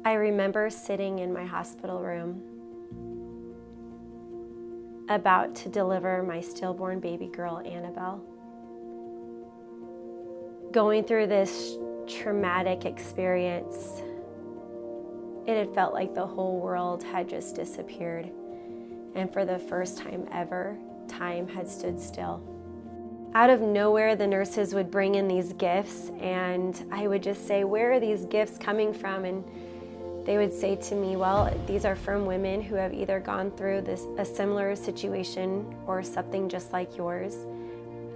I remember sitting in my hospital room about to deliver my stillborn baby girl, Annabelle. Going through this traumatic experience, it had felt like the whole world had just disappeared. And for the first time ever, time had stood still. Out of nowhere, the nurses would bring in these gifts, and I would just say, "Where are these gifts coming from?" And they would say to me, "Well, these are from women who have either gone through a similar situation or something just like yours,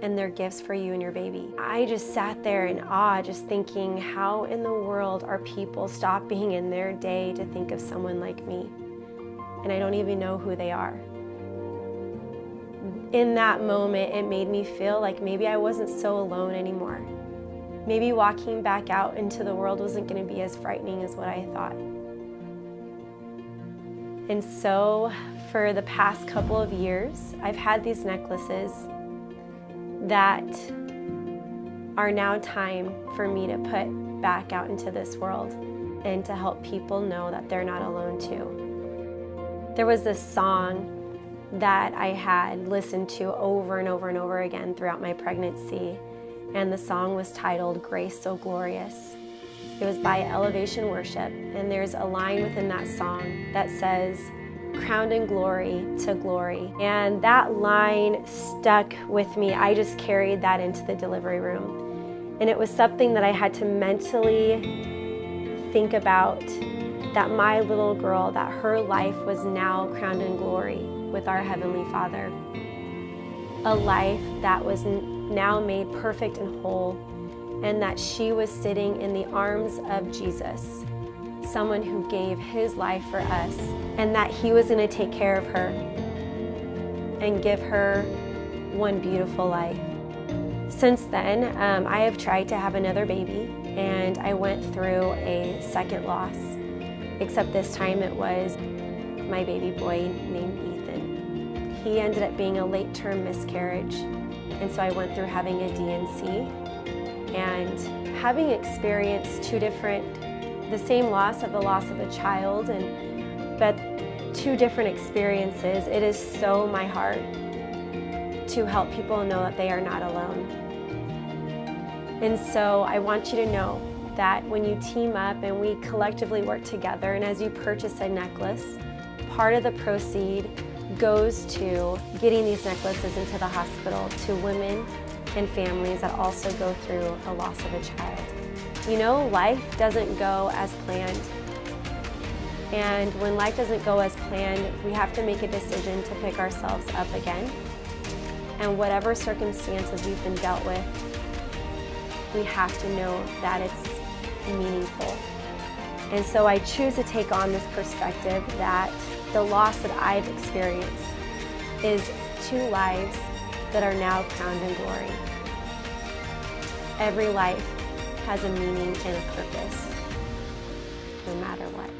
and they're gifts for you and your baby." I just sat there in awe, just thinking, how in the world are people stopping in their day to think of someone like me? And I don't even know who they are. In that moment, it made me feel like maybe I wasn't so alone anymore. Maybe walking back out into the world wasn't going to be as frightening as what I thought. And so for the past couple of years, I've had these necklaces that are now time for me to put back out into this world and to help people know that they're not alone too. There was this song that I had listened to over and over and over again throughout my pregnancy, and the song was titled "Grace So Glorious." It was by Elevation Worship, and there's a line within that song that says, "Crowned in glory to glory." And that line stuck with me. I just carried that into the delivery room. And it was something that I had to mentally think about, that my little girl, that her life was now crowned in glory with our Heavenly Father. A life that was now made perfect and whole, and that she was sitting in the arms of Jesus, someone who gave his life for us, and that he was going to take care of her and give her one beautiful life. Since then, I have tried to have another baby, and I went through a second loss, except this time it was my baby boy named Ethan. He ended up being a late-term miscarriage, and so I went through having a DNC, and having experienced the same loss of a child, but two different experiences, it is so my heart to help people know that they are not alone. And so I want you to know that when you team up and we collectively work together, and as you purchase a necklace, part of the proceed goes to getting these necklaces into the hospital to women and families that also go through a loss of a child. You know, life doesn't go as planned. And when life doesn't go as planned, we have to make a decision to pick ourselves up again. And whatever circumstances we've been dealt with, we have to know that it's meaningful. And so I choose to take on this perspective that the loss that I've experienced is two lives that are now crowned in glory. Every life has a meaning and a purpose, no matter what.